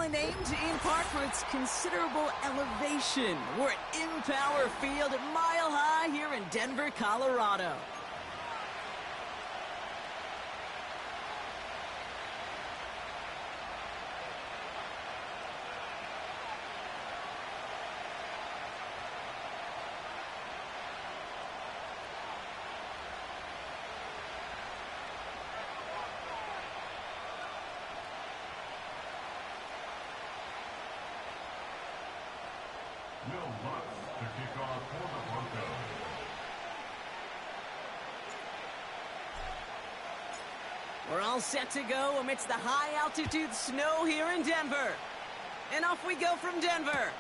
aptly named in part for its considerable elevation. We're at Empower Field at Mile High here in Denver, Colorado. To kick off for the Broncos. We're all set to go amidst the high-altitude snow here in Denver. And off we go from Denver.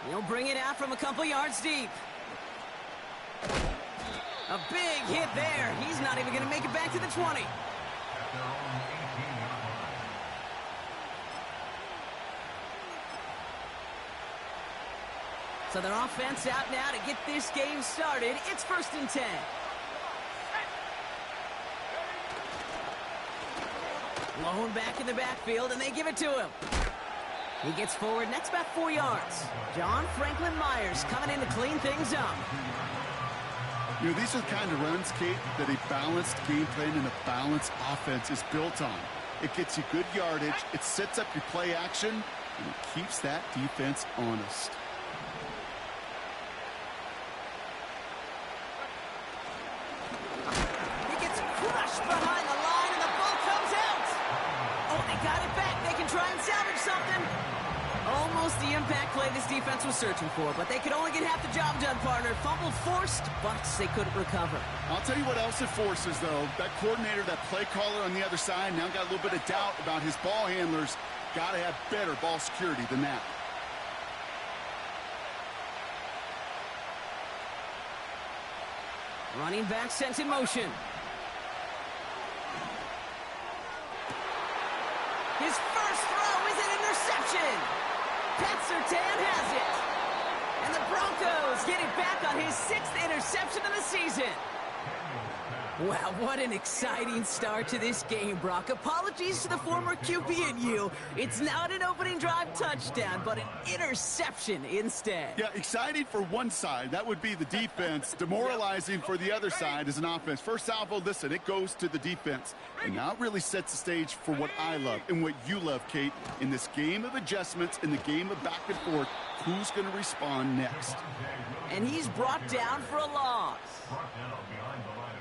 He'll bring it out from a couple yards deep. A big hit there. He's not even going to make it back to the 20. At their own 18-yard line. So their offense out now to get this game started. It's 1st and 10. Blown back in the backfield, and they give it to him. He gets forward, and that's about 4 yards. John Franklin Myers coming in to clean things up. You know, these are the kind of runs, Kate, that a balanced game plan and a balanced offense is built on. It gets you good yardage, it sets up your play action, and it keeps that defense honest. Behind the line, and the ball comes out. Oh, they got it back. They can try and salvage something. Almost the impact play this defense was searching for, but they could only get half the job done, partner. Fumble forced, but they couldn't recover. I'll tell you what else it forces, though. That coordinator, that play caller on the other side, now got a little bit of doubt about his ball handlers. Got to have better ball security than that. Running back sent in motion. His first throw is an interception. Pat Surtain has it. And the Broncos get it back on his 6th interception of the season. Wow, what an exciting start to this game, Brock. Apologies to the former QB and you. It's not an opening drive touchdown, but an interception instead. Yeah, exciting for one side. That would be the defense. Demoralizing for the other side as an offense. First salvo, listen, it goes to the defense. And now it really sets the stage for what I love and what you love, Kate. In this game of adjustments, in the game of back and forth, who's going to respond next? And he's brought down for a loss.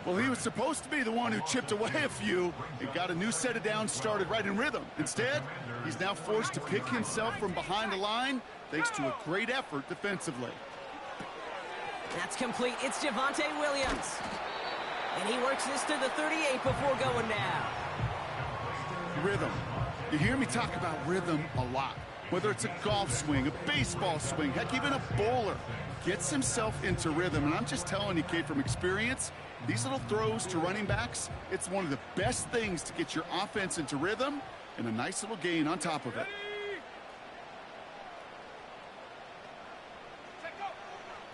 Well, he was supposed to be the one who chipped away a few and got a new set of downs started right in rhythm. Instead, he's now forced to pick himself from behind the line thanks to a great effort defensively. That's complete. It's Javonte Williams. And he works this to the 38 before going down. Rhythm. You hear me talk about rhythm a lot. Whether it's a golf swing, a baseball swing, heck, even a bowler gets himself into rhythm. And I'm just telling you, Kate, from experience, these little throws to running backs, it's one of the best things to get your offense into rhythm and a nice little gain on top of it.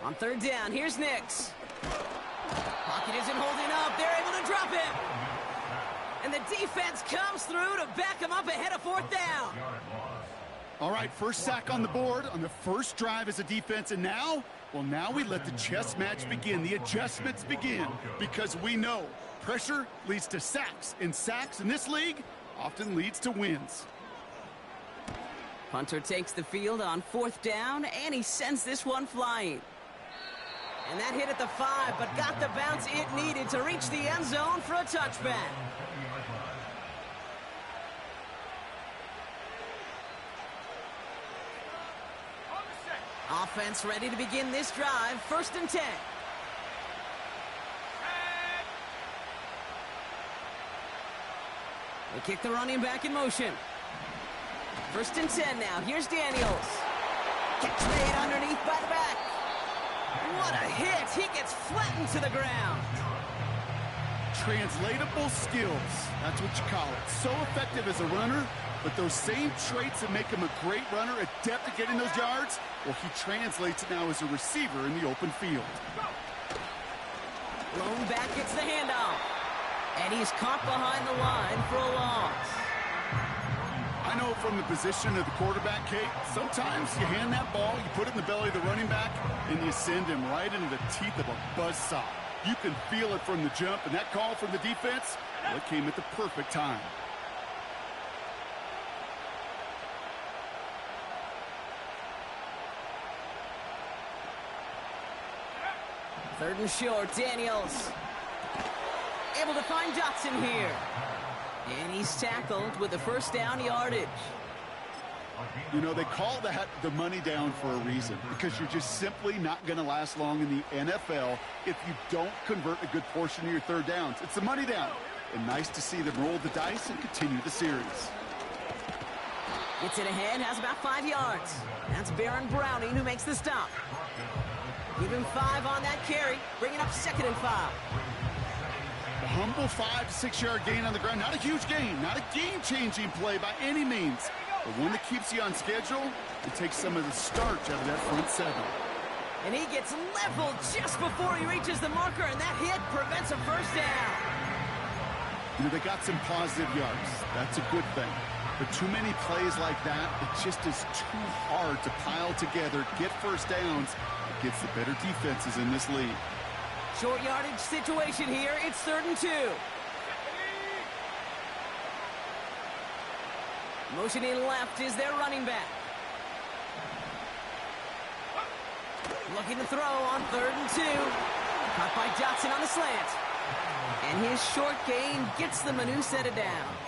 On 3rd down, here's Nix. Pocket isn't holding up. They're able to drop him. And the defense comes through to back him up ahead of 4th down. All right, first sack on the board on the first drive as a defense, and now, well, now we let the chess match begin, the adjustments begin, because we know pressure leads to sacks, and sacks in this league often leads to wins. Punter takes the field on 4th down, and he sends this one flying. And that hit at the 5, but got the bounce it needed to reach the end zone for a touchback. Offense ready to begin this drive. 1st and 10. They kick the running back in motion. 1st and 10 now. Here's Daniels. Catch made underneath by the back. What a hit. He gets flattened to the ground. Translatable skills. That's what you call it. So effective as a runner, but those same traits that make him a great runner, adept at getting those yards, well, he translates it now as a receiver in the open field. Blown back gets the handoff. And he's caught behind the line for a loss. I know from the position of the quarterback, Kate, sometimes you hand that ball, you put it in the belly of the running back, and you send him right into the teeth of a buzzsaw. You can feel it from the jump, and that call from the defense, well, it came at the perfect time. Third and short, Daniels. Able to find Dotson here. And he's tackled with the first down yardage. You know, they call that the money down for a reason, because you're just simply not going to last long in the NFL if you don't convert a good portion of your third downs. It's the money down. And nice to see them roll the dice and continue the series. Gets it ahead, has about 5 yards. That's Baron Browning who makes the stop. Give him 5 on that carry, bringing up 2nd and 5. A humble 5 to 6 yard gain on the ground. Not a huge gain, not a game-changing play by any means, but one that keeps you on schedule and takes some of the starch out of that front 7. And he gets leveled just before he reaches the marker, and that hit prevents a first down. You know, they got some positive yards. That's a good thing. But too many plays like that, it just is too hard to pile together, get first downs against the better defenses in this league. Short yardage situation here. It's 3rd and 2. Motioning left is their running back. Looking to throw on 3rd and 2. Caught by Dotson on the slant. And his short gain gets them a new set of downs.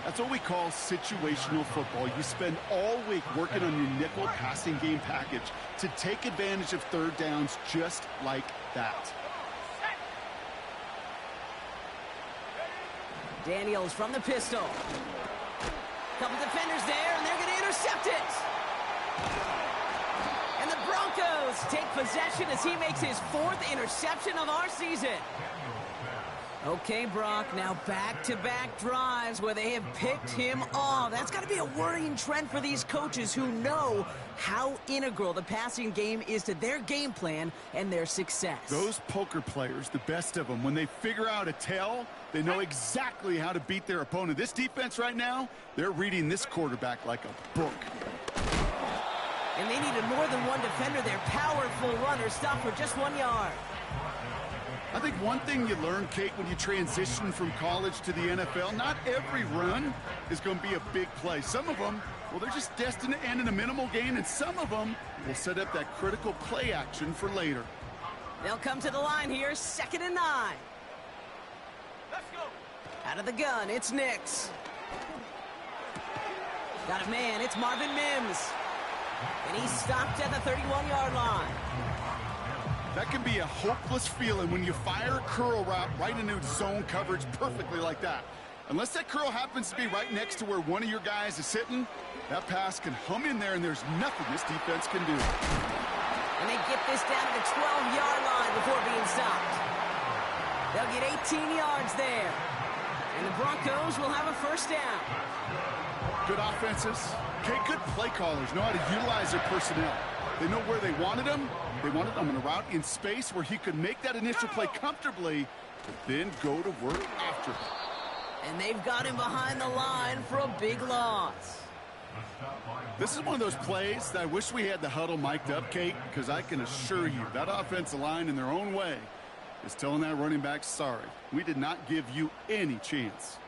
That's what we call situational football. You spend all week working on your nickel passing game package to take advantage of third downs just like that. Daniels from the pistol. Couple defenders there, and they're going to intercept it. And the Broncos take possession as he makes his 4th interception of our season. Okay, Brock, now back-to-back drives where they have picked him off. That's got to be a worrying trend for these coaches who know how integral the passing game is to their game plan and their success. Those poker players, the best of them, when they figure out a tell, they know exactly how to beat their opponent. This defense right now, they're reading this quarterback like a book. And they needed more than one defender. Their powerful runner stopped for just 1 yard. I think one thing you learn, Kate, when you transition from college to the NFL, not every run is going to be a big play. Some of them, well, they're just destined to end in a minimal gain, and some of them will set up that critical play action for later. They'll come to the line here, 2nd and 9. Let's go. Out of the gun, it's Nix. Got a man, it's Marvin Mims. And he's stopped at the 31-yard line. That can be a hopeless feeling when you fire a curl route right into zone coverage perfectly like that. Unless that curl happens to be right next to where one of your guys is sitting, that pass can hum in there and there's nothing this defense can do. And they get this down to the 12-yard line before being stopped. They'll get 18 yards there. And the Broncos will have a first down. Good offenses. Okay, good play callers know how to utilize their personnel. They know where they wanted them. They wanted them in a route in space where he could make that initial play comfortably, but then go to work after. And they've got him behind the line for a big loss. This is one of those plays that I wish we had the huddle mic'd up, Kate, because I can assure you that offensive line in their own way is telling that running back, sorry, we did not give you any chance.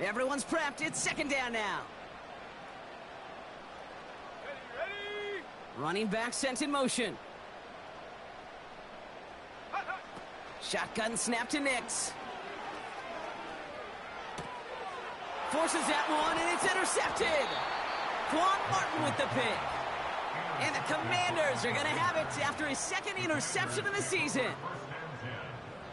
Everyone's prepped. It's 2nd down now. Running back sent in motion. Shotgun snap to Nix. Forces that one, and it's intercepted. Quan Martin with the pick. And the Commanders are going to have it after his 2nd interception of the season.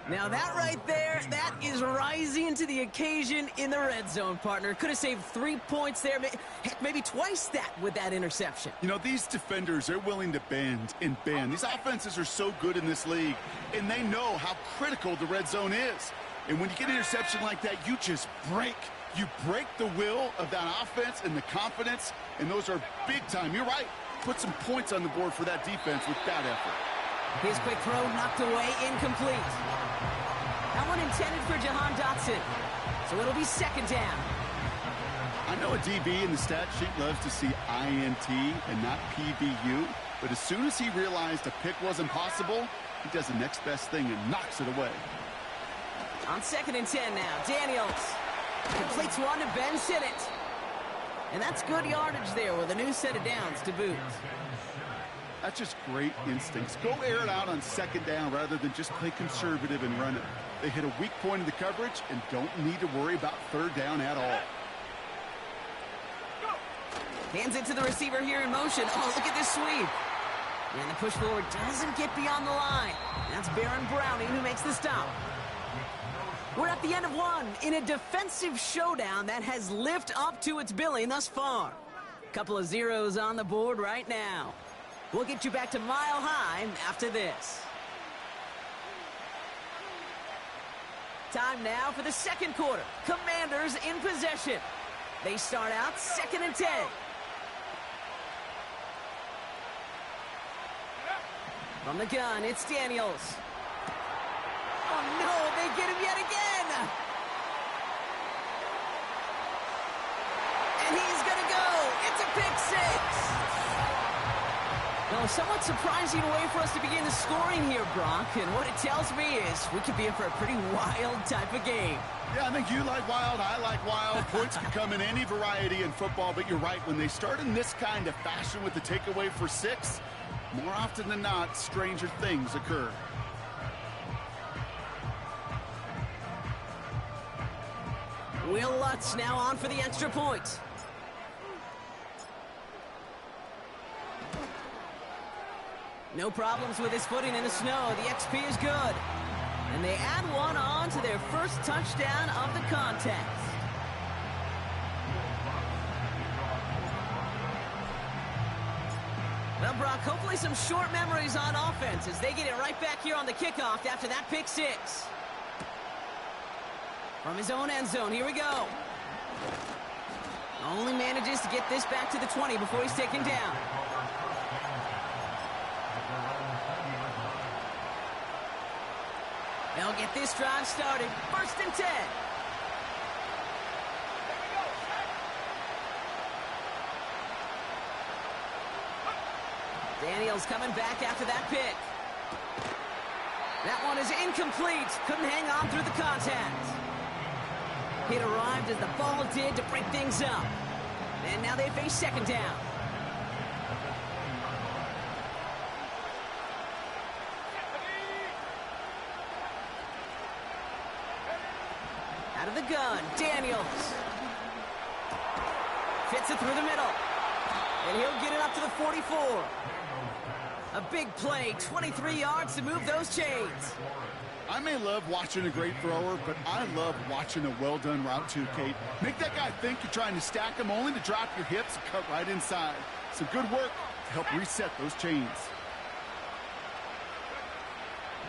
Now that right there, that is rising to the occasion in the red zone, partner. Could have saved 3 points there. Heck, maybe twice that with that interception. You know, these defenders, they're willing to bend and bend. These offenses are so good in this league, and they know how critical the red zone is. And when you get an interception like that, you just break. You break the will of that offense and the confidence, and those are big time. You're right. Put some points on the board for that defense with that effort. His quick throw knocked away, incomplete. That one intended for Jahan Dotson. So it'll be 2nd down. I know a DB in the stat sheet loves to see INT and not PBU, but as soon as he realized a pick wasn't possible, he does the next best thing and knocks it away. On 2nd and 10 now, Daniels completes one to Ben Sinnott. And that's good yardage there with a new set of downs to boot. That's just great instincts. Go air it out on 2nd down rather than just play conservative and run it. They hit a weak point in the coverage and don't need to worry about 3rd down at all. Hands it to the receiver here in motion. Oh, look at this sweep. And the push forward doesn't get beyond the line. That's Baron Browning who makes the stop. We're at the end of one in a defensive showdown that has lived up to its billing thus far. Couple of zeros on the board right now. We'll get you back to Mile High after this. Time now for the 2nd quarter. Commanders in possession. They start out 2nd and 10. From the gun, it's Daniels. Oh, no, they get him yet again. And he's going to go. It's a pick 6. Well, somewhat surprising way for us to begin the scoring here, Brock. And what it tells me is we could be in for a pretty wild type of game. Yeah, I think you like wild, I like wild. Points can come in any variety in football, but you're right. When they start in this kind of fashion with the takeaway for 6, more often than not, stranger things occur. Will Lutz now on for the extra point. No problems with his footing in the snow. The XP is good. And they add one on to their first touchdown of the contest. Well, Brock, hopefully some short memories on offense as they get it right back here on the kickoff after that pick 6. From his own end zone, here we go. Only manages to get this back to the 20 before he's taken down. They'll get this drive started. 1st and 10. Daniels coming back after that pick. That one is incomplete. Couldn't hang on through the contact. It arrived as the ball did to break things up. And now they face 2nd down. Out of the gun, Daniels. Fits it through the middle. And he'll get it up to the 44. A big play, 23 yards to move those chains. I may love watching a great thrower, but I love watching a well-done route too, Kate. Make that guy think you're trying to stack him only to drop your hips and cut right inside. Some good work to help reset those chains.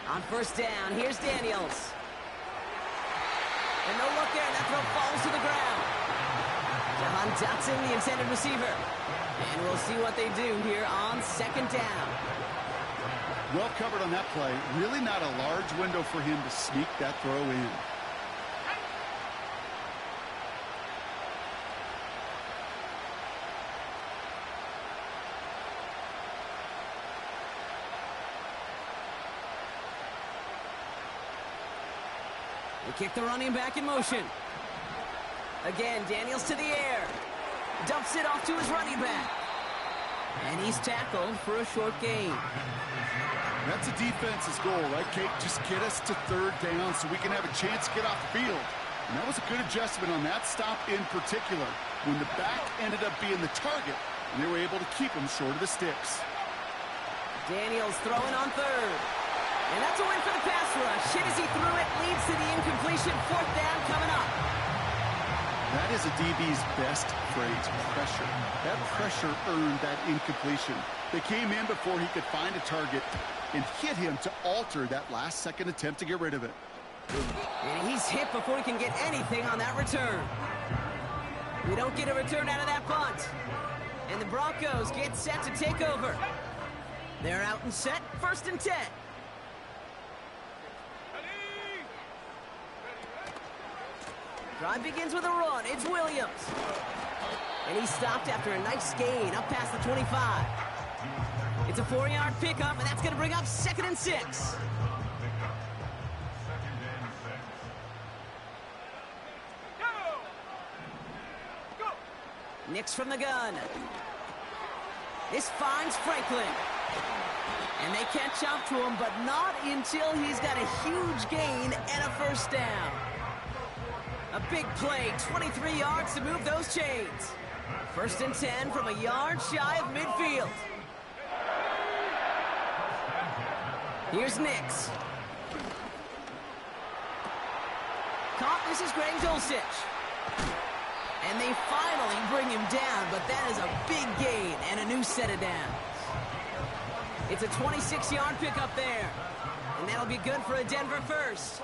On 1st down, here's Daniels. And no look there, and that throw falls to the ground. Jahan Dotson, the intended receiver. And we'll see what they do here on 2nd down. Well covered on that play. Really not a large window for him to sneak that throw in. They kick the running back in motion. Again, Daniels to the air. Dumps it off to his running back. And he's tackled for a short gain. That's a defense's goal, right, Kate? Just get us to 3rd down so we can have a chance to get off the field. And that was a good adjustment on that stop in particular, when the back ended up being the target, and they were able to keep him short of the sticks. Daniels throwing on 3rd. And that's a win for the pass rush. Hit as he threw it, leads to the incompletion. 4th down coming up. That is a DB's best phrase, pressure. That pressure earned that incompletion. They came in before he could find a target and hit him to alter that last-second attempt to get rid of it. And he's hit before he can get anything on that return. We don't get a return out of that punt. And the Broncos get set to take over. They're out and set, 1st and 10. Drive begins with a run. It's Williams. And he's stopped after a nice gain up past the 25. It's a 4-yard pickup, and that's going to bring up 2nd and 6. Nix from the gun. This finds Franklin. And they catch up to him, but not until he's got a huge gain and a first down. A big play, 23 yards to move those chains. 1st and 10 from a yard shy of midfield. Here's Nix. Caught, this is Greg Dulcich. And they finally bring him down, but that is a big gain and a new set of downs. It's a 26-yard pickup there. And that'll be good for a Denver first.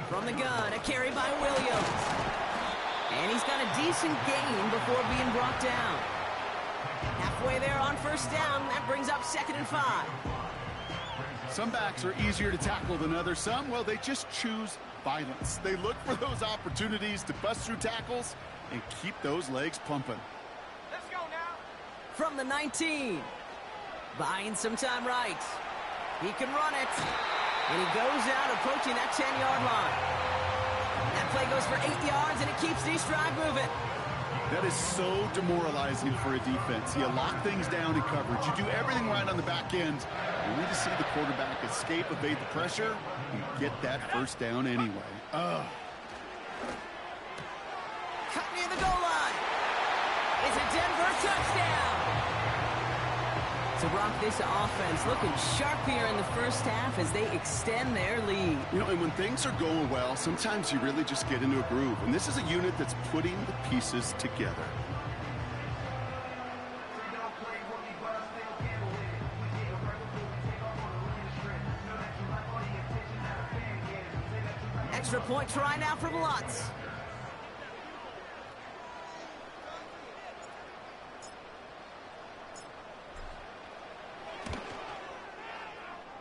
From the gun, a carry by Williams. And he's got a decent gain before being brought down. Halfway there on first down, that brings up 2nd and 5. Some backs are easier to tackle than others. Some, well, they just choose violence. They look for those opportunities to bust through tackles and keep those legs pumping. Let's go now. From the 19. Buying some time right. He can run it. And he goes out approaching that 10-yard line. That play goes for 8 yards, and it keeps the stride moving. That is so demoralizing for a defense. You lock things down in coverage. You do everything right on the back end. You need to see the quarterback escape, evade the pressure, and get that first down anyway. Cut near the goal line. It's a Denver touchdown. So, Brock, this offense looking sharp here in the first half as they extend their lead. You know, and when things are going well, sometimes you really just get into a groove. And this is a unit that's putting the pieces together. Extra point try now from Lutz.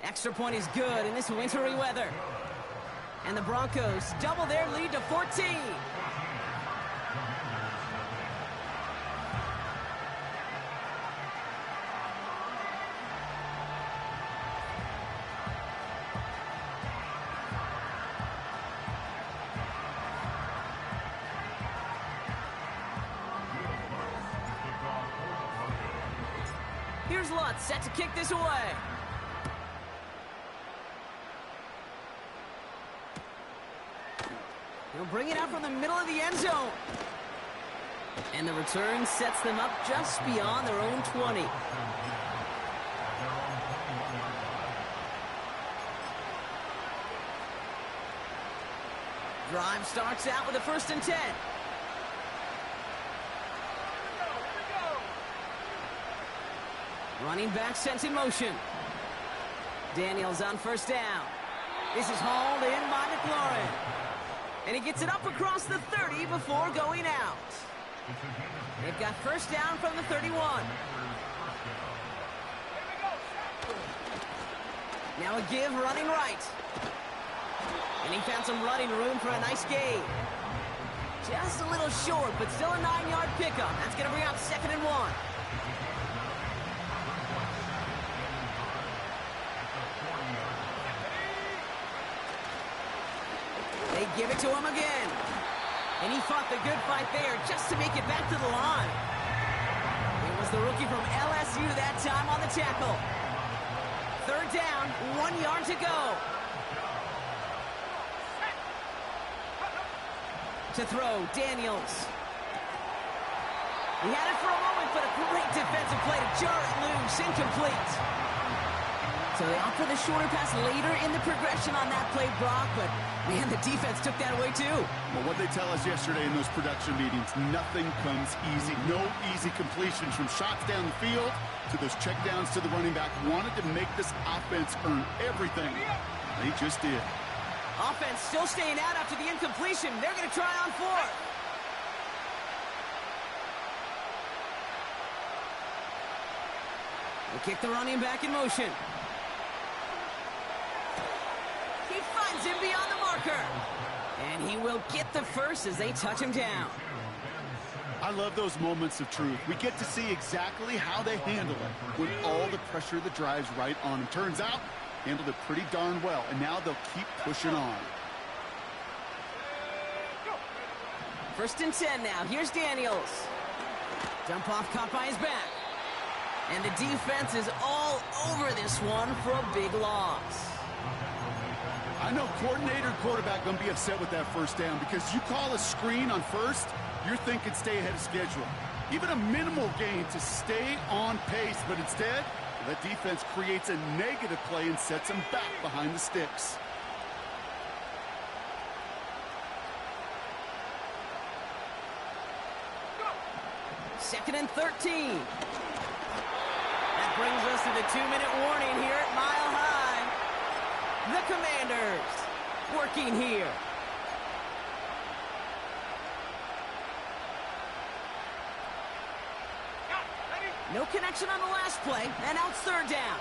Extra point is good in this wintry weather. And the Broncos double their lead to 14. Here's Lutz set to kick this away. He'll bring it out from the middle of the end zone. And the return sets them up just beyond their own 20. Drive starts out with a 1st and 10. Running back sent in motion. Daniels on first down. This is hauled in by McLaurin. And he gets it up across the 30 before going out. They've got first down from the 31. Now a give running right. And he found some running room for a nice gain. Just a little short, but still a 9-yard pickup. That's going to bring up 2nd and 1. They give it to him again. And he fought the good fight there just to make it back to the line. It was the rookie from LSU that time on the tackle. 3rd down, 1 yard to go. To throw, Daniels. He had it for a moment, but a great defensive play to jar it loose, incomplete. So they opt for the shorter pass later in the progression on that play, Brock, but man, the defense took that away too. Well, what they tell us yesterday in those production meetings, nothing comes easy. No easy completions from shots down the field to those checkdowns to the running back. Wanted to make this offense earn everything. They just did. Offense still staying out after the incompletion. They're going to try on 4th. They kick the running back in motion. He finds him beyond the marker. And he will get the first as they touch him down. I love those moments of truth. We get to see exactly how they handle it when all the pressure that drives right on them. Turns out, handled it pretty darn well, and now they'll keep pushing on. 1st and 10 now. Here's Daniels. Dump off caught by his back. And the defense is all over this one for a big loss. I know coordinator and quarterback going to be upset with that 1st down because you call a screen on 1st, you're thinking stay ahead of schedule. Even a minimal gain to stay on pace, but instead, that defense creates a negative play and sets them back behind the sticks. Second and 13. That brings us to the 2-minute warning here at Mile High. The Commanders working here. No connection on the last play, and now it's 3rd down.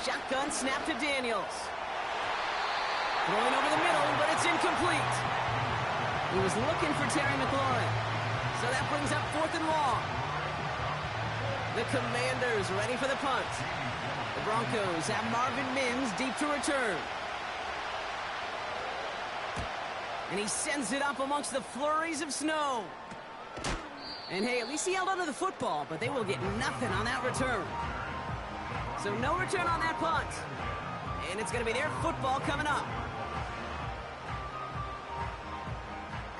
Shotgun snap to Daniels. Throwing over the middle, but it's incomplete. He was looking for Terry McLaurin. So that brings up 4th and long. The Commanders ready for the punt. The Broncos have Marvin Mims deep to return. And he sends it up amongst the flurries of snow. And hey, at least he held onto the football, but they will get nothing on that return. So no return on that punt. And it's going to be their football coming up.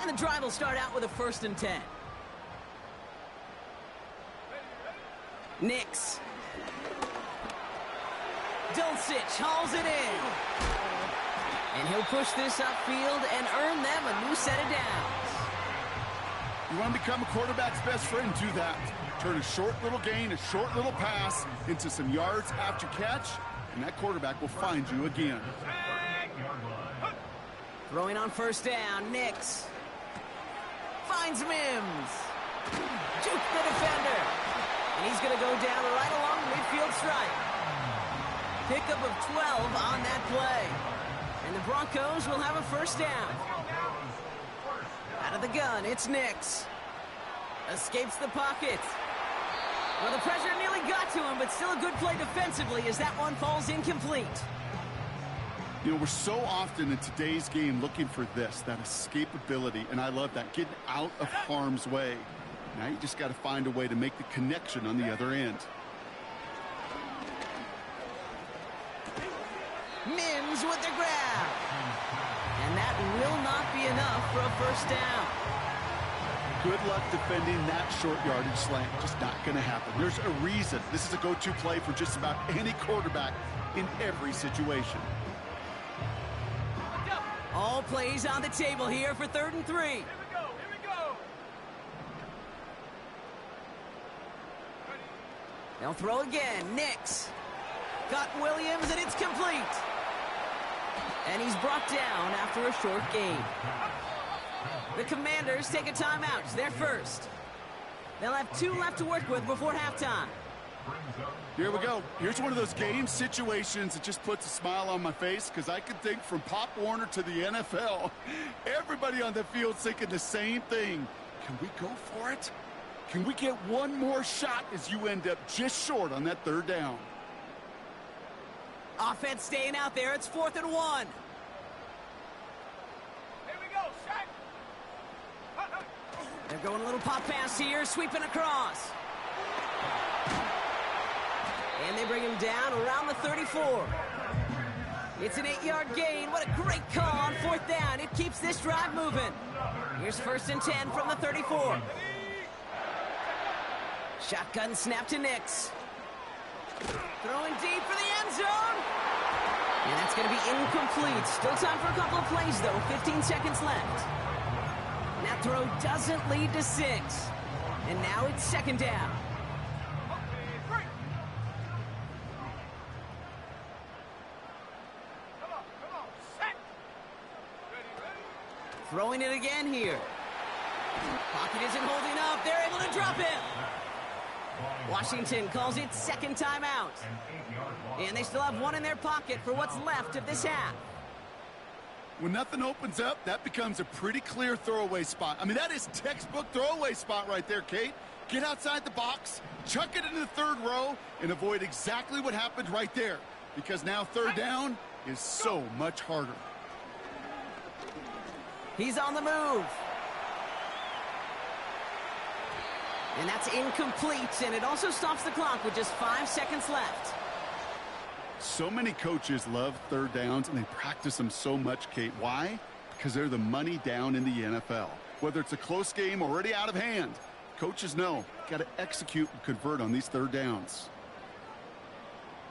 And the drive will start out with a 1st and 10. Nix. Dulcich hauls it in. And he'll push this upfield and earn them a new set of downs. You want to become a quarterback's best friend, do that. Turn a short little gain, a short little pass into some yards after catch, and that quarterback will find you again. Throwing on 1st down, Nix. Finds Mims. Juke the defender. And he's going to go down right along the midfield stripe. Pickup of 12 on that play. And the Broncos will have a 1st down. Out of the gun, it's Nix. Escapes the pocket. Well, the pressure nearly got to him, but still a good play defensively as that one falls incomplete. You know, we're so often in today's game looking for this, that escapability, and I love that, getting out of harm's way. Now you just got to find a way to make the connection on the other end. Mims with the grab. And that will not be enough for a 1st down. Good luck defending that short yardage slant. Just not going to happen. There's a reason. This is a go-to play for just about any quarterback in every situation. All plays on the table here for 3rd and 3. Here we go. They'll throw again. Nix. Got Williams, and it's complete. And he's brought down after a short gain. The Commanders take a timeout. It's their first. They'll have 2 left to work with before halftime. Here we go. Here's one of those game situations that just puts a smile on my face because I can think from Pop Warner to the NFL. Everybody on the field thinking the same thing. Can we go for it? Can we get one more shot as you end up just short on that 3rd down? Offense staying out there. It's 4th and 1. Here we go, shot. They're going a little pop pass here, sweeping across. And they bring him down around the 34. It's an 8-yard gain. What a great call on 4th down. It keeps this drive moving. Here's 1st and 10 from the 34. Shotgun snap to Nix. Throwing deep for the end zone. And that's going to be incomplete. Still time for a couple of plays, though. 15 seconds left. And that throw doesn't lead to 6. And now it's 2nd down. Throwing it again here. Pocket isn't holding up. They're able to drop him. Washington calls it second timeout. And they still have one in their pocket for what's left of this half. When nothing opens up, that becomes a pretty clear throwaway spot. I mean, that is textbook throwaway spot right there, Kate. Get outside the box, chuck it into the third row, and avoid exactly what happened right there. Because now third down is so much harder. He's on the move. And that's incomplete, and it also stops the clock with just 5 seconds left. So many coaches love third downs, and they practice them so much, Kate. Why? Because they're the money down in the NFL. Whether it's a close game already out of hand, coaches know, got to execute and convert on these third downs.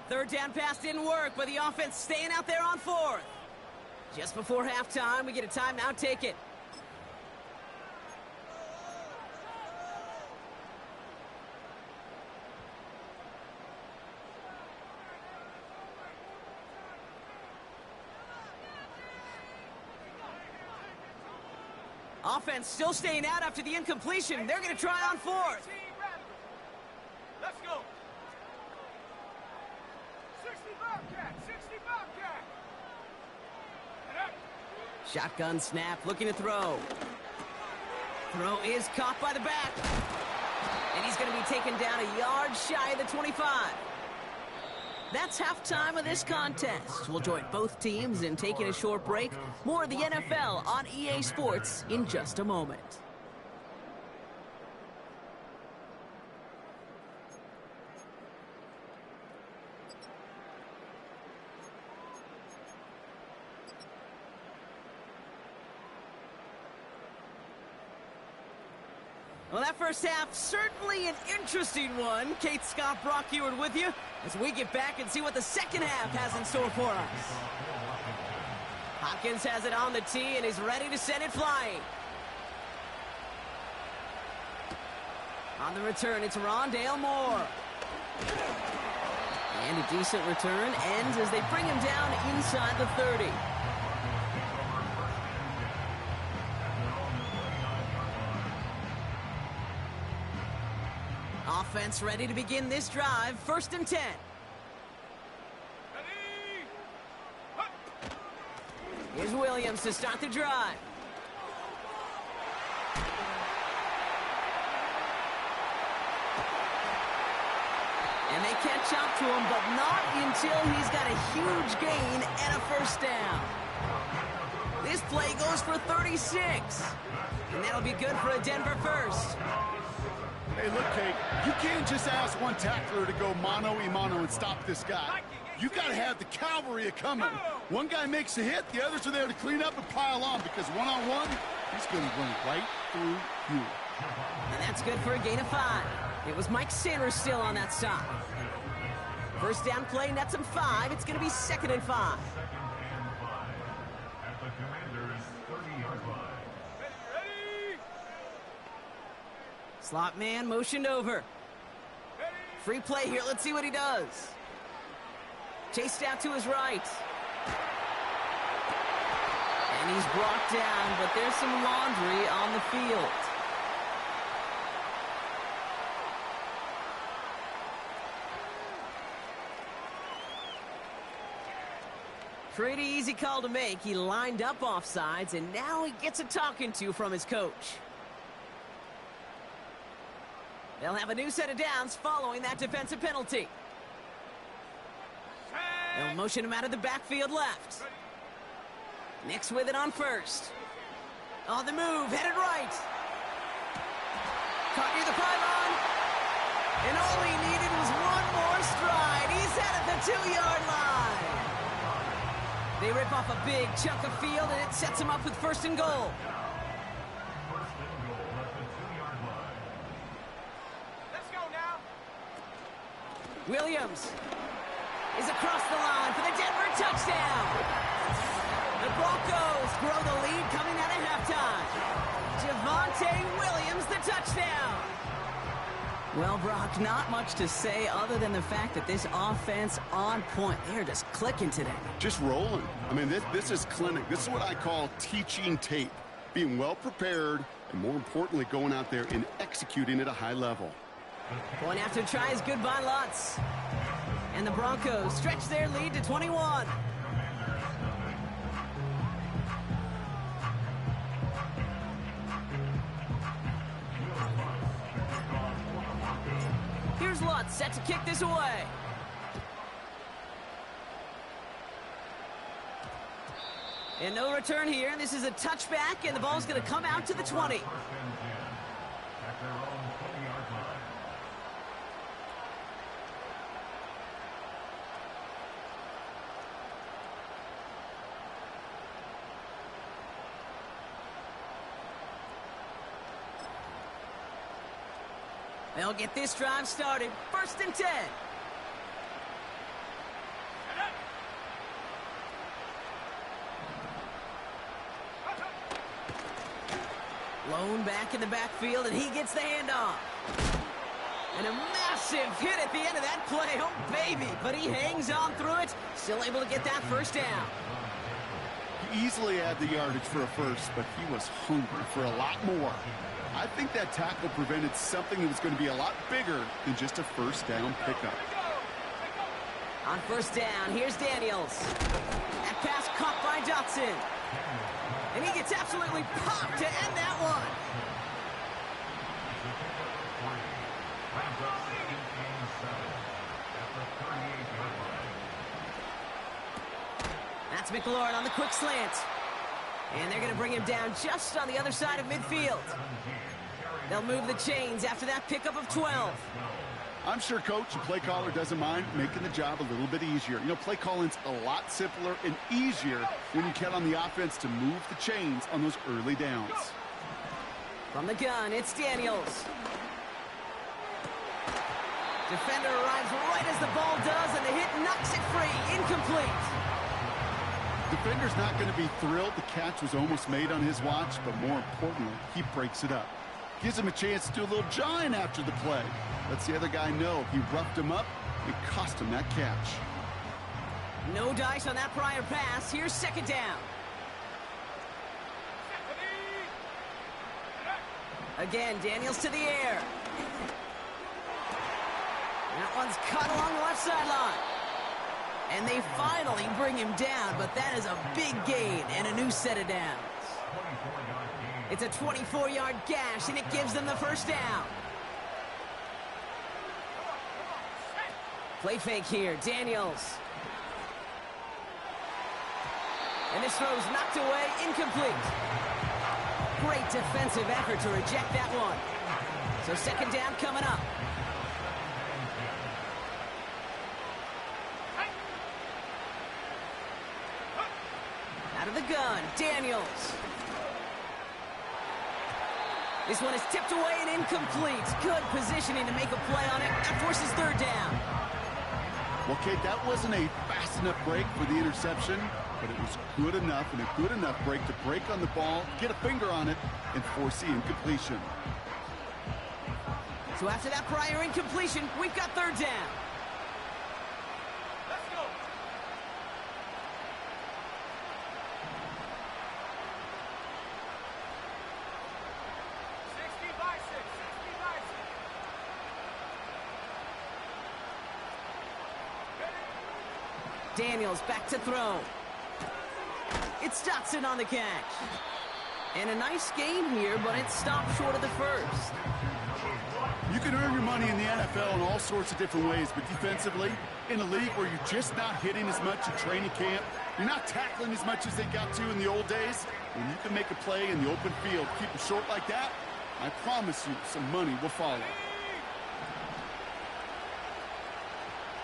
Third down pass didn't work, but the offense staying out there on fourth. Just before halftime, we get a timeout. Take it. Offense still staying out after the incompletion. They're going to try on fourth. Let's go. 60 Bobcat, 60 Bobcat. Shotgun snap, looking to throw. Throw is caught by the back. And he's going to be taken down a yard shy of the 25. That's halftime of this contest. We'll join both teams in taking a short break. More of the NFL on EA Sports in just a moment. Well, that first half, certainly an interesting one. Kate, Scott, Brock Ewart with you as we get back and see what the second half has in store for us. Hopkins has it on the tee and is ready to send it flying. On the return, it's Rondale Moore. And a decent return ends as they bring him down inside the 30. Offense ready to begin this drive. First and 10. Here's Williams to start the drive. And they catch up to him, but not until he's got a huge gain and a first down. This play goes for 36. And that'll be good for a Denver first. Hey, look, Kate, you can't just ask one tackler to go mano-a-mano and stop this guy. You got to have the cavalry coming. One guy makes a hit, the others are there to clean up and pile on, because one-on-one, he's going to run right through you. And that's good for a gain of 5. It was Mike Sanders still on that stop. First down play, nets him 5. It's going to be 2nd and 5. At the Commander's 30-yard line. Slot man motioned over. Free play here. Let's see what he does. Chased out to his right. And he's brought down, but there's some laundry on the field. Pretty easy call to make. He lined up offsides, and now he gets a talking to from his coach. They'll have a new set of downs following that defensive penalty. They'll motion him out of the backfield left. Nix with it on first. On the move, headed right. Caught near the pylon. And all he needed was one more stride. He's at the 2-yard line. They rip off a big chunk of field, and it sets him up with first and goal. Williams is across the line for the Denver touchdown. The Broncos grow the lead coming out of halftime. Javonte Williams, the touchdown. Well, Brock, not much to say other than the fact that this offense on point. They're just clicking today. Just rolling. I mean, this is clinic. This is what I call teaching tape. Being well prepared, and more importantly, going out there and executing at a high level. Going after tries goodbye Lutz. And the Broncos stretch their lead to 21. Here's Lutz set to kick this away. And no return here. This is a touchback, and the ball's going to come out to the 20. At their own 20-yard line. They'll get this drive started. 1st and 10. Lone back in the backfield, and he gets the handoff. And a massive hit at the end of that play. Oh, baby. But he hangs on through it. Still able to get that first down. He easily had the yardage for a first, but he was hungry for a lot more. I think that tackle prevented something that was going to be a lot bigger than just a first down pickup. On 1st down, here's Daniels. That pass caught by Dotson. And he gets absolutely popped to end that one. That's McLaurin on the quick slant. And they're going to bring him down just on the other side of midfield. They'll move the chains after that pickup of 12. I'm sure Coach, the play caller, doesn't mind making the job a little bit easier. You know, play calling's a lot simpler and easier when you count on the offense to move the chains on those early downs. From the gun, it's Daniels. Defender arrives right as the ball does, and the hit knocks it free. Incomplete. Defender's not going to be thrilled the catch was almost made on his watch, but more importantly, he breaks it up. Gives him a chance to do a little jawing after the play. Lets the other guy know he roughed him up and cost him that catch. No dice on that prior pass. Here's 2nd down. Again, Daniels to the air. That one's cut along the left sideline. And they finally bring him down, but that is a big gain and a new set of downs. It's a 24-yard gash, and it gives them the first down. Play fake here, Daniels. And this throw's knocked away, incomplete. Great defensive effort to reject that one. So 2nd down coming up. Out of the gun, Daniels. This one is tipped away and incomplete. Good positioning to make a play on it. That forces 3rd down. Well, Kate, that wasn't a fast enough break for the interception, but it was good enough and a good enough break to break on the ball, get a finger on it, and force the incompletion. So after that prior incompletion, we've got 3rd down. Let's go. Daniels back to throw. It's Dotson on the catch. And a nice game here, but it stopped short of the first. You can earn your money in the NFL in all sorts of different ways, but defensively, in a league where you're just not hitting as much at training camp, you're not tackling as much as they got to in the old days, when you can make a play in the open field, keep it short like that, I promise you some money will follow.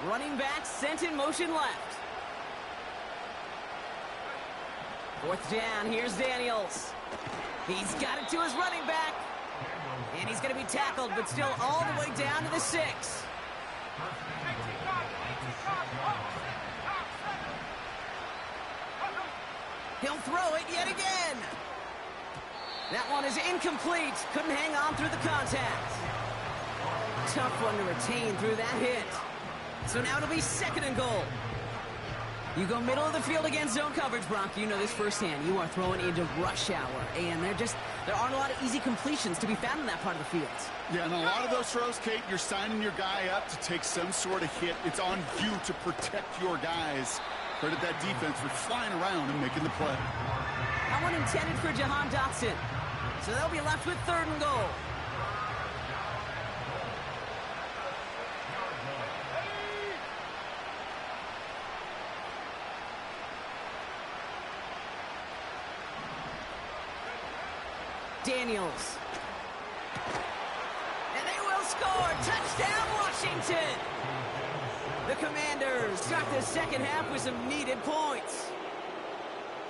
Running back sent in motion left. 4th down, here's Daniels. He's got it to his running back. And he's going to be tackled, but still all the way down to the 6. He'll throw it yet again. That one is incomplete. Couldn't hang on through the contact. Tough one to retain through that hit. So now it'll be 2nd and goal. You go middle of the field against zone coverage, Brock. You know this firsthand. You are throwing into rush hour, and there aren't a lot of easy completions to be found in that part of the field. Yeah, and a lot of those throws, Kate, you're signing your guy up to take some sort of hit. It's on you to protect your guys. Credit that defense for flying around and making the play. That one intended for Jahan Dotson. So they'll be left with 3rd and goal. Daniels. And they will score. Touchdown, Washington. The Commanders start the second half with some needed points.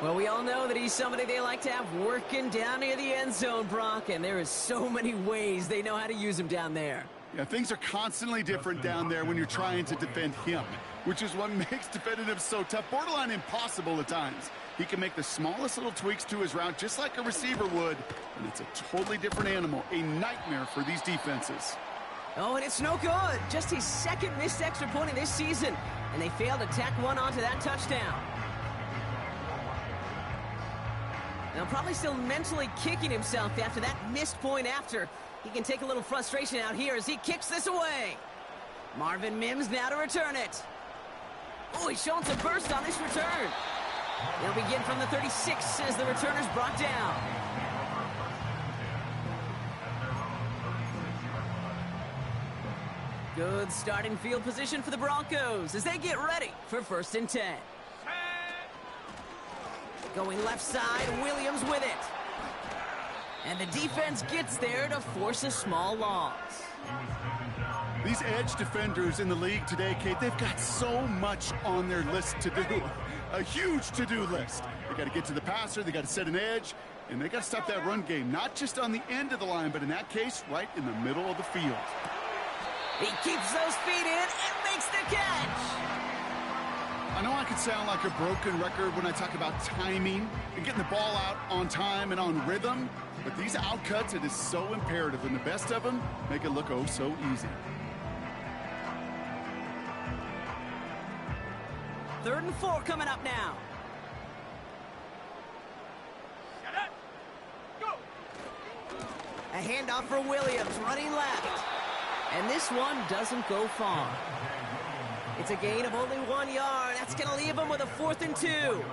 Well, we all know that he's somebody they like to have working down near the end zone, Brock, and there is so many ways they know how to use him down there. Yeah, things are constantly different down there when you're trying to defend him, which is what makes defending him so tough, borderline impossible at times. He can make the smallest little tweaks to his route just like a receiver would, and it's a totally different animal, a nightmare for these defenses. Oh, and it's no good. Just his 2nd missed extra point of this season, and they failed to tack one onto that touchdown. Now, probably still mentally kicking himself after that missed point after. He can take a little frustration out here as he kicks this away. Marvin Mims now to return it. Oh, he's showing some burst on this return. They'll begin from the 36 as the returner's brought down. Good starting field position for the Broncos as they get ready for 1st and 10. Going left side, Williams with it. And the defense gets there to force a small loss. These edge defenders in the league today, Kate, they've got so much on their list to do. A huge to-do list. They got to get to the passer, they got to set an edge, and they got to stop that run game, not just on the end of the line, but in that case, right in the middle of the field. He keeps those feet in and makes the catch. I know I could sound like a broken record when I talk about timing and getting the ball out on time and on rhythm, but these outcuts, it is so imperative, and the best of them make it look oh so easy. 3rd and 4 coming up now. Go! A handoff for Williams, running left. And this one doesn't go far. It's a gain of only 1 yard. That's going to leave him with a 4th and 2.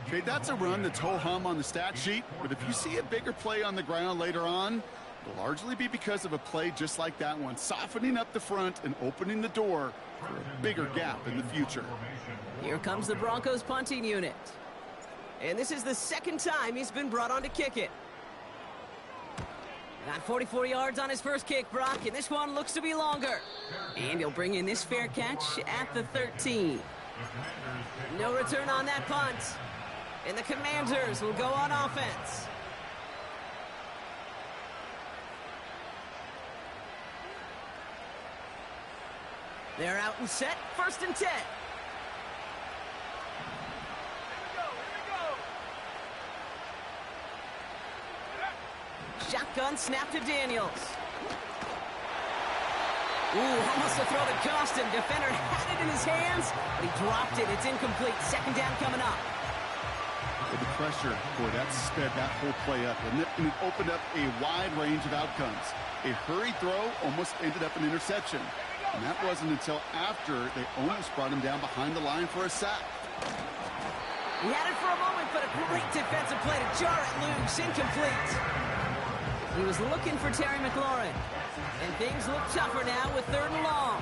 Okay, that's a run that's ho-hum on the stat sheet, but if you see a bigger play on the ground later on, it'll largely be because of a play just like that one, softening up the front and opening the door for a bigger gap in the future. Here comes the Broncos punting unit. And this is the 2nd time he's been brought on to kick it. Got 44 yards on his first kick, Brock, and this one looks to be longer. And he'll bring in this fair catch at the 13. No return on that punt. And the Commanders will go on offense. They're out and set, 1st and 10. Shotgun snap to Daniels. Ooh, almost a throw that cost him. Defender had it in his hands, but he dropped it. It's incomplete. 2nd down coming up. With the pressure, boy, that sped that whole play up, and it opened up a wide range of outcomes. A hurried throw almost ended up an interception. And that wasn't until after they almost brought him down behind the line for a sack. He had it for a moment, but a great defensive play to jar it loose. Incomplete. He was looking for Terry McLaurin. And things look tougher now with 3rd and long.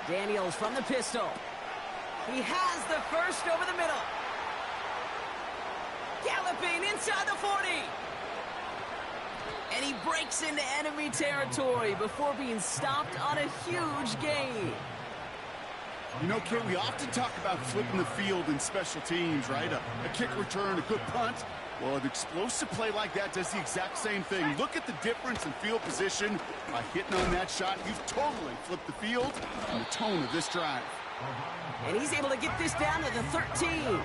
Daniels from the pistol. He has the first over the middle. Galloping inside the 40. And he breaks into enemy territory before being stopped on a huge gain. You know, Kate, we often talk about flipping the field in special teams, right? A kick return, a good punt. Well, an explosive play like that does the exact same thing. Look at the difference in field position. By hitting on that shot, you've totally flipped the field and the tone of this drive. And he's able to get this down to the 13.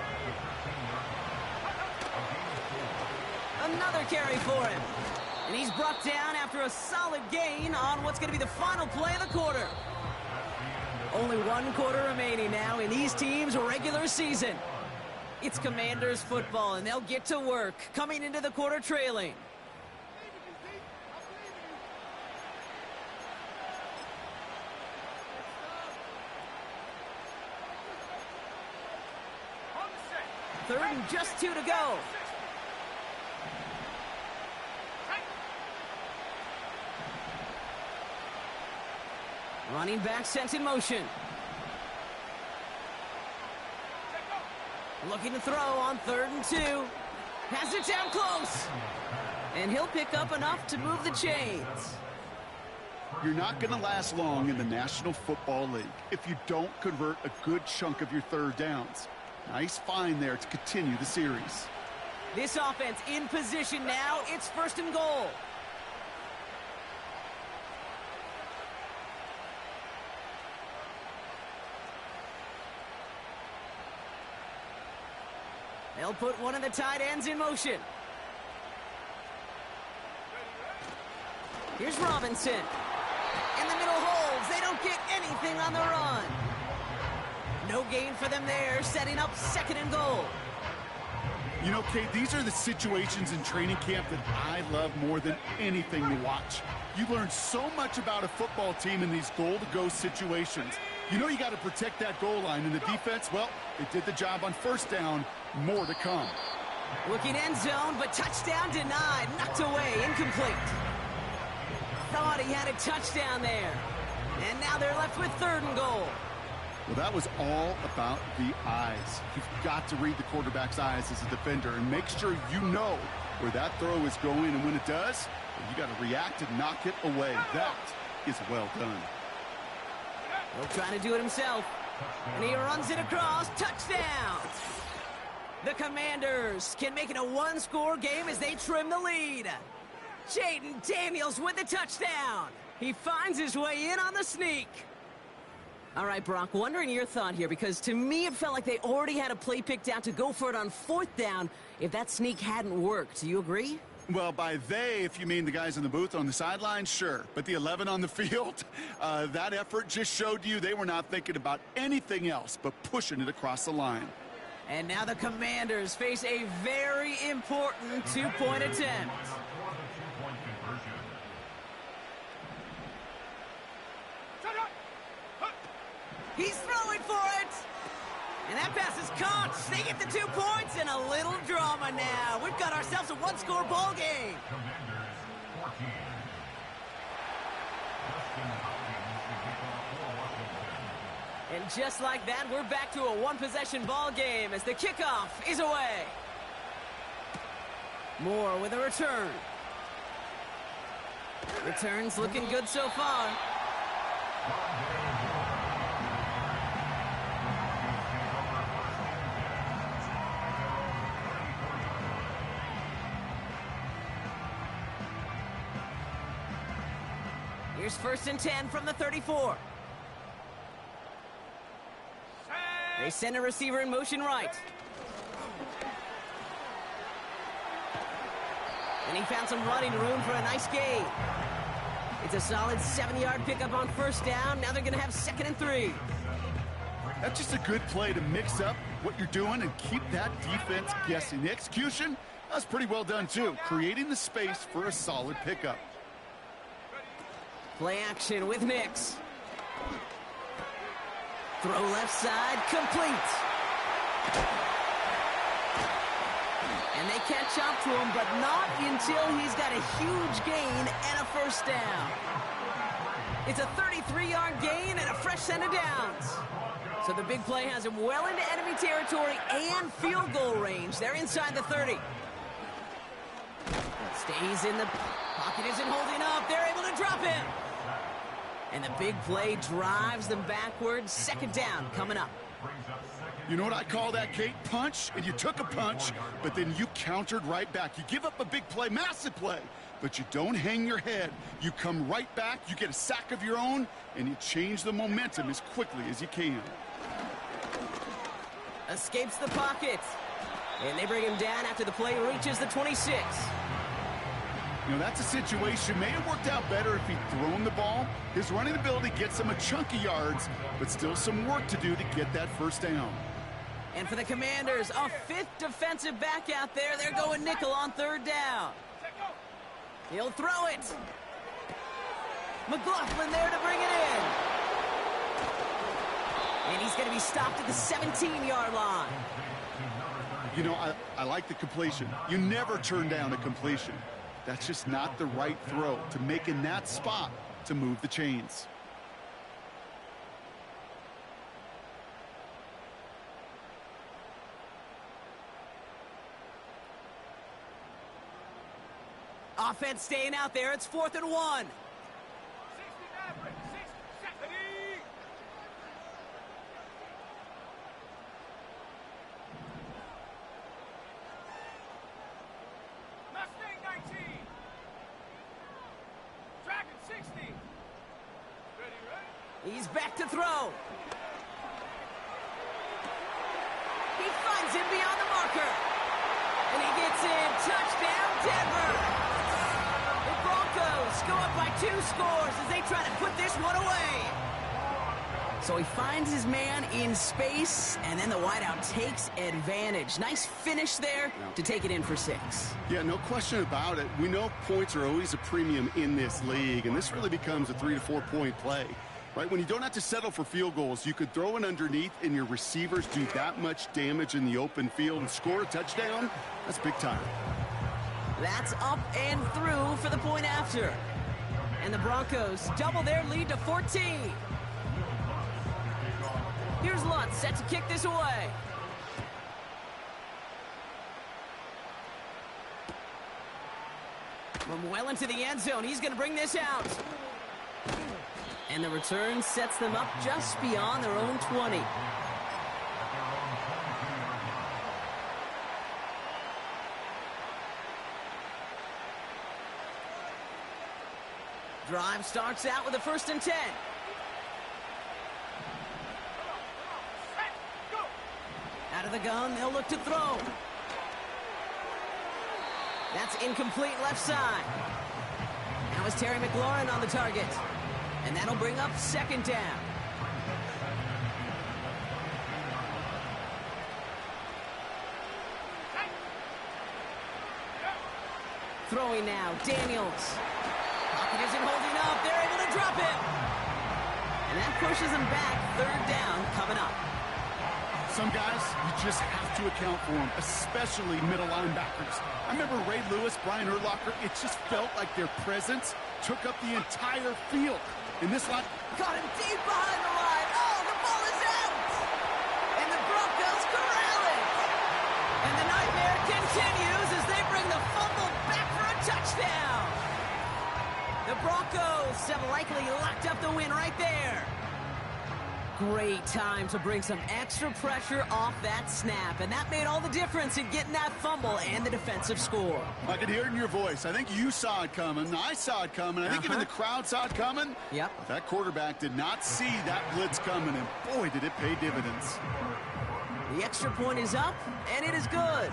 Another carry for him. And he's brought down after a solid gain on what's going to be the final play of the quarter. Only one quarter remaining now in these teams' regular season. It's Commanders football, and they'll get to work, coming into the quarter trailing. Third and just 2 to go. Running back sent in motion. Looking to throw on 3rd and 2. Has it down close. And he'll pick up enough to move the chains. You're not going to last long in the National Football League if you don't convert a good chunk of your third downs. Nice find there to continue the series. This offense in position now. It's 1st and goal. They'll put one of the tight ends in motion. Here's Robinson. In the middle holds. They don't get anything on the run. No gain for them there, setting up 2nd and goal. You know, Kate, these are the situations in training camp that I love more than anything to watch. You learn so much about a football team in these goal-to-go situations. You know you got to protect that goal line, and the defense, well, they did the job on 1st down. More to come. Looking end zone, but touchdown denied. Knocked away, incomplete. Thought he had a touchdown there. And now they're left with 3rd and goal. Well, that was all about the eyes. You've got to read the quarterback's eyes as a defender and make sure you know where that throw is going, and when it does, you got to react and knock it away. That is well done. He'll try to do it himself, and he runs it across. Touchdown! The Commanders can make it a 1-score game as they trim the lead. Jaden Daniels with the touchdown. He finds his way in on the sneak. All right, Brock, wondering your thought here, because to me it felt like they already had a play picked out to go for it on 4th down if that sneak hadn't worked. Do you agree? Well, by they, if you mean the guys in the booth on the sideline, sure. But the 11 on the field, that effort just showed you they were not thinking about anything else but pushing it across the line. And now the Commanders face a very important 2-point attempt. He's throwing for it. And that pass is caught. They get the 2 points and a little drama now. We've got ourselves a 1-score ball game. And just like that, we're back to a 1-possession ball game as the kickoff is away. Moore with a return. Return's looking good so far. Here's 1st and 10 from the 34. They send a receiver in motion right. And he found some running room for a nice gain. It's a solid 70-yard pickup on 1st down. Now they're going to have 2nd and 3. That's just a good play to mix up what you're doing and keep that defense guessing. The execution, that's pretty well done too, creating the space for a solid pickup. Play action with Nix. Throw left side, complete. And they catch up to him, but not until he's got a huge gain and a 1st down. It's a 33-yard gain and a fresh set of downs. So the big play has him well into enemy territory and field goal range. They're inside the 30. Stays in the pocket, isn't holding up. They're able to drop him. And the big play drives them backwards. 2nd down coming up. You know what I call that, Kate? Punch, and you took a punch, but then you countered right back. You give up a big play, massive play, but you don't hang your head. You come right back, you get a sack of your own, and you change the momentum as quickly as you can. Escapes the pocket. And they bring him down after the play reaches the 26. You know, that's a situation. May have worked out better if he'd thrown the ball. His running ability gets him a chunk of yards, but still some work to do to get that first down. And for the Commanders, a fifth defensive back out there. They're going nickel on third down. He'll throw it. McLaughlin there to bring it in. And he's going to be stopped at the 17-yard line. You know, I like the completion. You never turn down a completion. That's just not the right throw to make in that spot to move the chains. Offense staying out there. It's 4th and 1. He's back to throw. He finds him beyond the marker. And he gets in. Touchdown, Denver. The Broncos go up by 2 scores as they try to put this one away. So he finds his man in space, and then the wideout takes advantage. Nice finish there to take it in for 6. Yeah, no question about it. We know points are always a premium in this league, and this really becomes a 3 to 4 point play. Right, when you don't have to settle for field goals, you could throw it underneath and your receivers do that much damage in the open field and score a touchdown. That's big time. That's up and through for the point after. And the Broncos double their lead to 14. Here's Lutz set to kick this away. From well into the end zone, he's going to bring this out. And the return sets them up just beyond their own 20. Drive starts out with a 1st and 10. Out of the gun, they'll look to throw. That's incomplete left side. Now is Terry McLaurin on the target. And that'll bring up 2nd down. Throwing now, Daniels. Pocket isn't holding up. They're able to drop it. And that pushes them back. 3rd down coming up. Some guys, you just have to account for them, especially middle linebackers. I remember Ray Lewis, Brian Urlacher. It just felt like their presence took up the entire field. In this line, got him deep behind the line. Oh, the ball is out. And the Broncos corral it. And the nightmare continues as they bring the fumble back for a touchdown. The Broncos have likely locked up the win right there. Great time to bring some extra pressure off that snap, and that made all the difference in getting that fumble and the defensive score. I could hear it in your voice. I think you saw it coming. I saw it coming. I think even the crowd saw it coming. Yep. But that quarterback did not see that blitz coming, and boy, did it pay dividends. The extra point is up, and it is good.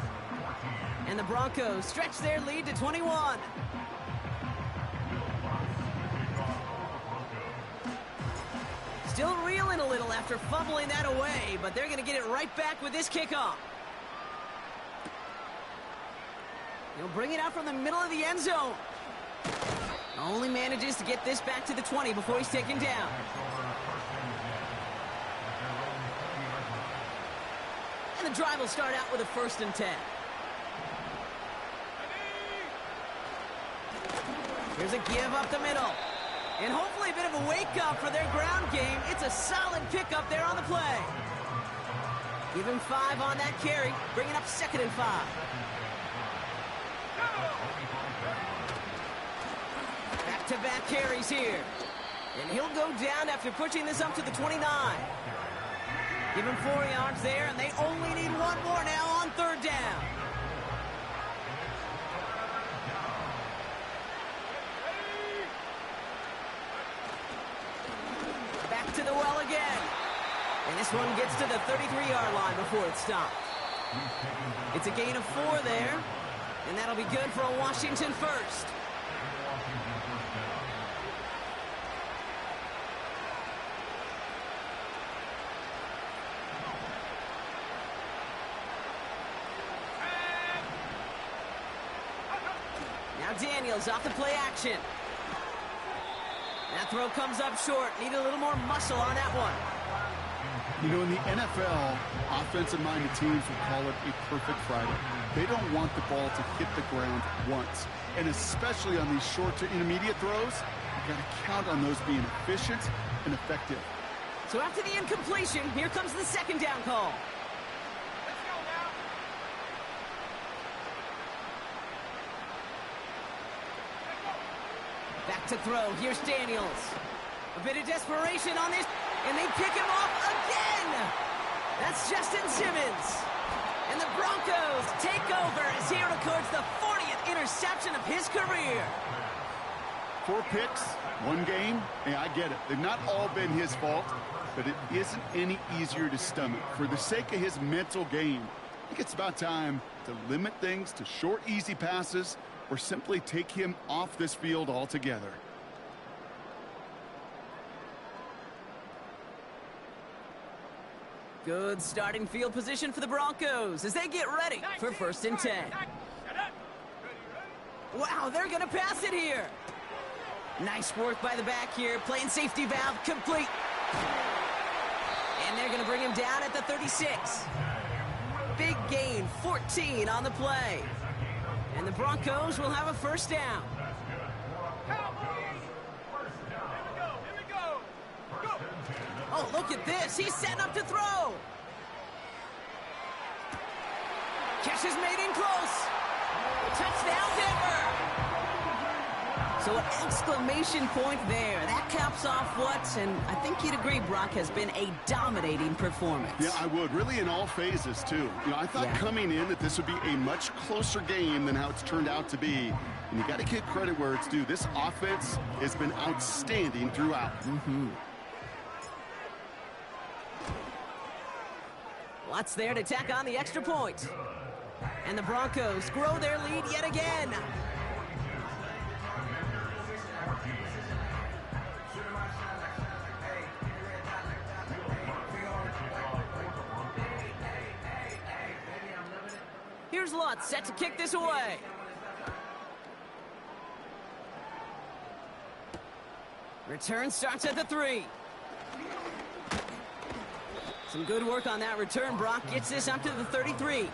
And the Broncos stretch their lead to 21. Still reeling a little after fumbling that away, but they're going to get it right back with this kickoff. He'll bring it out from the middle of the end zone. Only manages to get this back to the 20 before he's taken down. And the drive will start out with a 1st and 10. Here's a give up the middle. And hopefully a bit of a wake-up for their ground game. It's a solid pickup there on the play. Give him 5 on that carry, bringing up 2nd and 5. Back-to-back carries here. And he'll go down after pushing this up to the 29. Give him 4 yards there, and they only need 1 more now on 3rd down. To the well again. And this one gets to the 33-yard line before it's stopped. It's a gain of 4 there, and that'll be good for a Washington first. Now Daniels off the play action. That throw comes up short. Needed a little more muscle on that one. You know, in the NFL, offensive-minded teams will call it a perfect Friday. They don't want the ball to hit the ground once. And especially on these short to intermediate throws, you got to count on those being efficient and effective. So after the incompletion, here comes the second down call. Let's go now. Back to throw. Here's Daniels. A bit of desperation on this, and they pick him off again. That's Justin Simmons. And the Broncos take over as he records the 40th interception of his career. 4 picks, 1 game. Yeah, I get it. They've not all been his fault, but it isn't any easier to stomach. For the sake of his mental game, I think it's about time to limit things to short, easy passes or simply take him off this field altogether. Good starting field position for the Broncos as they get ready for 1st and 10. Wow, they're going to pass it here. Nice work by the back here. Playing safety valve complete. And they're going to bring him down at the 36. Big gain, 14 on the play. And the Broncos will have a 1st down. Oh, look at this. He's setting up to throw. Catch is made in close. Touchdown, Denver. So an exclamation point there. That caps off what, and I think you'd agree, Brock, has been a dominating performance. Yeah, I would. Really in all phases, too. You know, I thought coming in that this would be a much closer game than how it's turned out to be. And you got to give credit where it's due. This offense has been outstanding throughout. Watts there to tack on the extra point. And the Broncos grow their lead yet again. Here's Lutz set to kick this away. Return starts at the 3. Some good work on that return. Brock gets this up to the 33.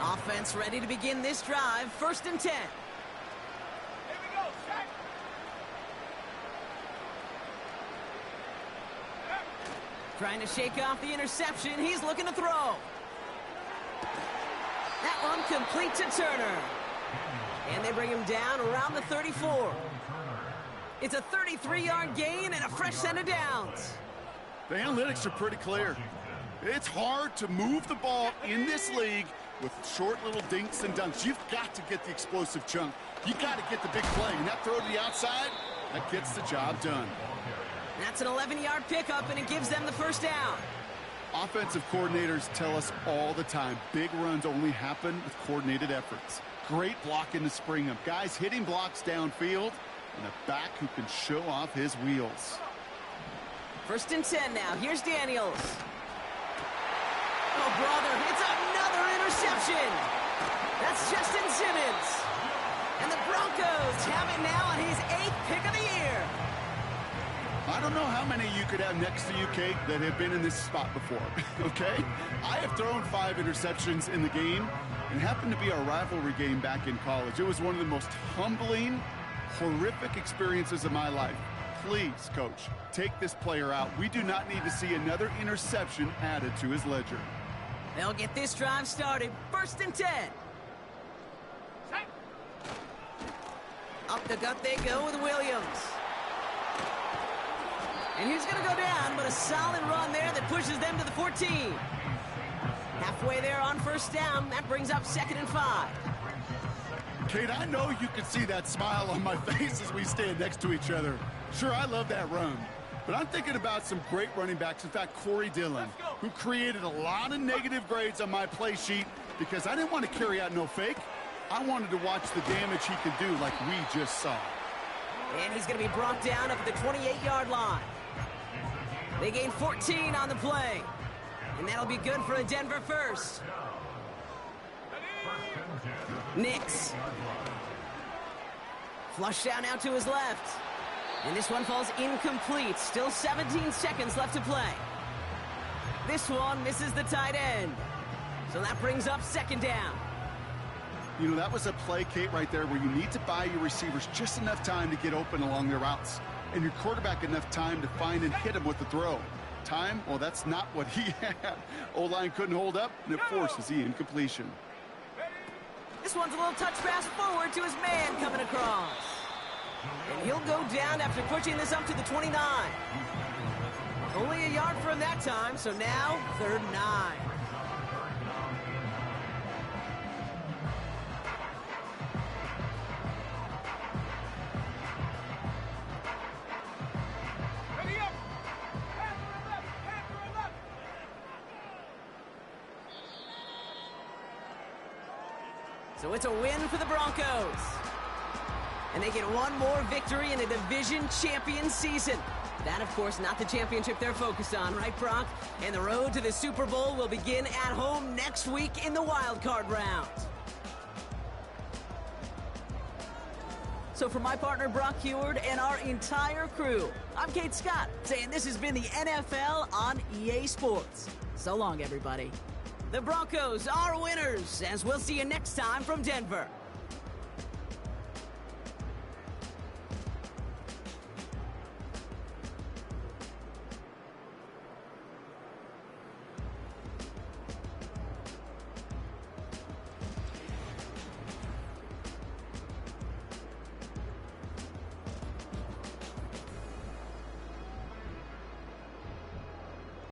Offense ready to begin this drive. 1st and 10. Here we go, set. Trying to shake off the interception. He's looking to throw. That one complete to Turner. And they bring him down around the 34. It's a 33-yard gain and a fresh set of downs. The analytics are pretty clear. It's hard to move the ball in this league with short little dinks and dunks. You've got to get the explosive chunk. You've got to get the big play. And that throw to the outside, that gets the job done. That's an 11-yard pickup, and it gives them the 1st down. Offensive coordinators tell us all the time, big runs only happen with coordinated efforts. Great blocking to spring them. Guys hitting blocks downfield, and a back who can show off his wheels. 1st and 10 now. Here's Daniels. Oh, brother, it's another interception. That's Justin Simmons. And the Broncos have it now on his 8th pick of the year. I don't know how many you could have next to you, Kate, that have been in this spot before, okay? I have thrown 5 interceptions in the game, and happened to be our rivalry game back in college. It was one of the most humbling, horrific experiences of my life. Please, Coach, take this player out. We do not need to see another interception added to his ledger. They'll get this drive started. 1st and 10. Up the gut they go with Williams. And he's going to go down, but a solid run there that pushes them to the 14. Halfway there on 1st down. That brings up 2nd and 5. Kate, I know you can see that smile on my face as we stand next to each other. Sure, I love that run. But I'm thinking about some great running backs. In fact, Corey Dillon, who created a lot of negative grades on my play sheet because I didn't want to carry out no fake. I wanted to watch the damage he could do like we just saw. And he's going to be brought down up at the 28-yard line. They gain 14 on the play. And that'll be good for a Denver first. Nix. Flush down out to his left. And this one falls incomplete. Still 17 seconds left to play. This one misses the tight end. So that brings up second down. You know, that was a play, Kate, right there where you need to buy your receivers just enough time to get open along their routes. And your quarterback enough time to find and hit him with the throw. Time? Well, that's not what he had. O-line couldn't hold up, and it forces the incompletion. This one's a little touch pass forward to his man coming across. And he'll go down after pushing this up to the 29. Only a yard for him that time, so now 3rd and 9. Ready up! Panther left! Panther left! So it's a win for the Broncos. And they get one more victory in a division champion season. That, of course, not the championship they're focused on, right, Brock? And the road to the Super Bowl will begin at home next week in the wild card round. So for my partner, Brock Heward, and our entire crew, I'm Kate Scott, saying this has been the NFL on EA Sports. So long, everybody. The Broncos are winners, as we'll see you next time from Denver.